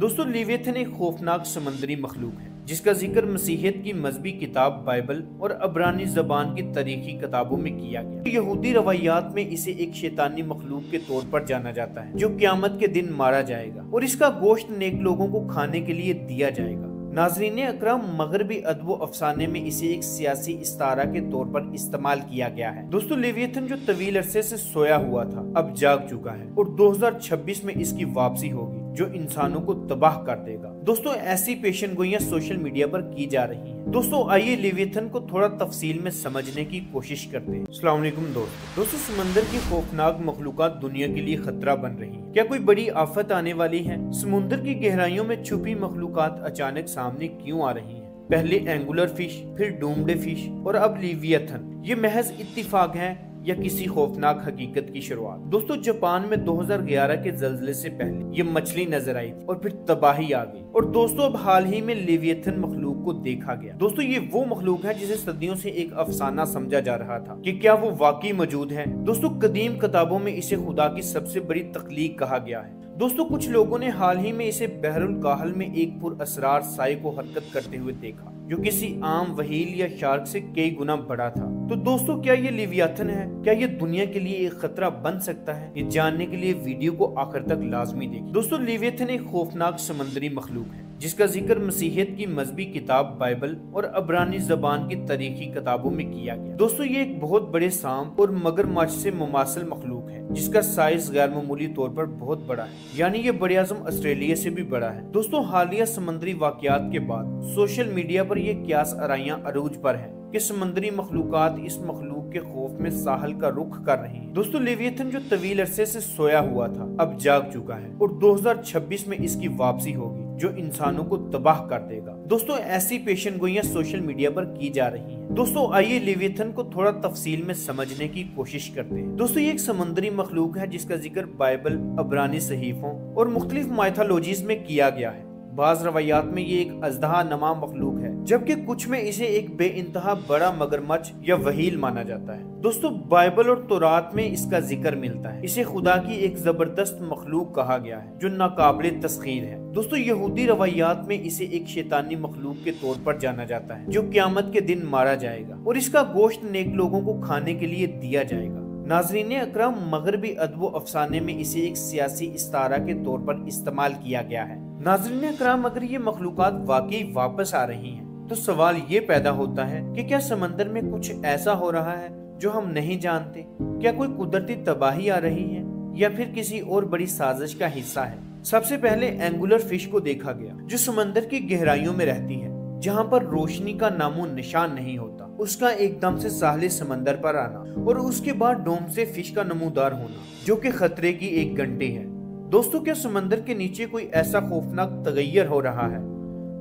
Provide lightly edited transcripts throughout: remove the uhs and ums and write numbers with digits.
दोस्तों लेवियथन एक खौफनाक समंदरी मखलूक है जिसका जिक्र मसीहियत की मजहबी किताब बाइबल और अब्रानी जबान की तारीखी किताबों में किया गया। यहूदी रवायात में इसे एक शैतानी मखलूक के तौर पर जाना जाता है जो क़यामत के दिन मारा जाएगा और इसका गोश्त नेक लोगों को खाने के लिए दिया जाएगा। नाज़रीन अकरम, मगरबी अदब अफसाने में इसे एक सियासी इस्तारा के तौर पर इस्तेमाल किया गया है। दोस्तों लेवियथन जो तवील अरसे से सोया हुआ था अब जाग चुका है और 2026 में इसकी वापसी होगी जो इंसानों को तबाह कर देगा। दोस्तों ऐसी पेशन गोइयां सोशल मीडिया पर की जा रही हैं। दोस्तों आइए लेवियथन को थोड़ा तफसील में समझने की कोशिश करते हैं। अस्सलाम वालेकुम दोस्तों समंदर की खौफनाक मखलूकात दुनिया के लिए खतरा बन रही है। क्या कोई बड़ी आफत आने वाली है? समुद्र की गहराइयों में छुपी मखलूकात अचानक सामने क्यों आ रही हैं? पहले एंगुलर फिश, फिर डूमडे फिश और अब लेवियथन। ये महज इत्तिफाक है या किसी खौफनाक हकीकत की शुरुआत? दोस्तों जापान में 2011 के जल्जले से पहले ये मछली नजर आई थी और फिर तबाही आ गई और दोस्तों अब हाल ही में लेवियथन मखलूक को देखा गया। दोस्तों ये वो मखलूक है जिसे सदियों से एक अफसाना समझा जा रहा था कि क्या वो वाकई मौजूद है। दोस्तों कदीम किताबों में इसे खुदा की सबसे बड़ी तख्लीक कहा गया है। दोस्तों कुछ लोगों ने हाल ही में इसे बहरुल काहल में एक पुरअसरार साए को हरकत करते हुए देखा जो किसी आम वहील या शार्क से कई गुना बड़ा था। तो दोस्तों क्या ये लेवियथन है? क्या ये दुनिया के लिए एक खतरा बन सकता है? ये जानने के लिए वीडियो को आखिर तक लाजमी देखिए। दोस्तों लेवियथन एक खौफनाक समंदरी मखलूक है जिसका जिक्र मसीहियत की मजहबी किताब बाइबल और अब्रानी जबान की तारीखी किताबों में किया गया। दोस्तों ये एक बहुत बड़े सांप और मगरमच्छ से मुमासिल मखलूक है जिसका साइज गैर मामूली तौर पर बहुत बड़ा है, यानी ये बड़े आज़म ऑस्ट्रेलिया से भी बड़ा है। दोस्तों हालिया समंदरी वाकयात के बाद सोशल मीडिया पर ये क्यास आराइयां अरूज पर है कि समंदरी मखलूकात इस मखलूक के खौफ में साहल का रुख कर रही हैं। दोस्तों लेवियथन जो तवील अरसे से सोया हुआ था अब जाग चुका है और 2026 में इसकी वापसी होगी जो इंसानों को तबाह कर देगा। दोस्तों ऐसी पेशन गोइयां सोशल मीडिया पर की जा रही हैं। दोस्तों आइए लेवियथन को थोड़ा तफसील में समझने की कोशिश करते हैं। दोस्तों ये एक समंदरी मखलूक है जिसका जिक्र बाइबल, अब्रानी सहीफों और मुख्तलिफ माइथोलॉजीज में किया गया है। बाज रवायात में ये एक अजदहा नमा मखलूक है जबकि कुछ में इसे एक बेइंतहा बड़ा मगरमच्छ या वहील माना जाता है। दोस्तों बाइबल और तौरात में इसका जिक्र मिलता है। इसे खुदा की एक जबरदस्त मखलूक कहा गया है जो नाकाबिले तस्खीर है। दोस्तों यहूदी रवायात में इसे एक शैतानी मखलूक के तौर पर जाना जाता है जो क़यामत के दिन मारा जाएगा और इसका गोश्त नेक लोगों को खाने के लिए दिया जाएगा। नाज़रीन अकरम, मगरबी अदब अफसाने में इसे एक सियासी इस्तारा के तौर पर इस्तेमाल किया गया है। नाज़रीन अकरम, अगर ये मखलूकात वाकई वापस आ रही हैं तो सवाल ये पैदा होता है कि क्या समंदर में कुछ ऐसा हो रहा है जो हम नहीं जानते? क्या कोई कुदरती तबाही आ रही है या फिर किसी और बड़ी साजिश का हिस्सा है? सबसे पहले एंगुलर फिश को देखा गया जो समंदर की गहराइयों में रहती है जहाँ पर रोशनी का नामो निशान नहीं होता। उसका एकदम से साहले समंदर पर आना और उसके बाद डोम से फिश का नमूदार होना जो कि खतरे की एक घंटी है। दोस्तों क्या समंदर के नीचे कोई ऐसा खौफनाक तगैयर हो रहा है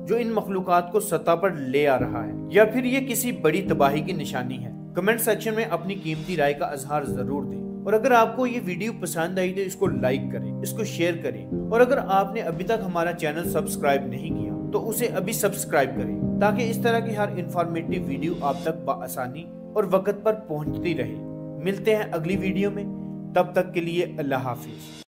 जो इन मखलूकात को सतह पर ले आ रहा है या फिर ये किसी बड़ी तबाही की निशानी है? कमेंट सेक्शन में अपनी कीमती राय का इजहार जरूर दें और अगर आपको ये वीडियो पसंद आई तो इसको लाइक करें, इसको शेयर करें और अगर आपने अभी तक हमारा चैनल सब्सक्राइब नहीं किया तो उसे अभी सब्सक्राइब करें ताकि इस तरह की हर इंफॉर्मेटिव वीडियो आप तक बआसानी और वक्त पर पहुंचती रहे। मिलते हैं अगली वीडियो में, तब तक के लिए अल्लाह हाफिज।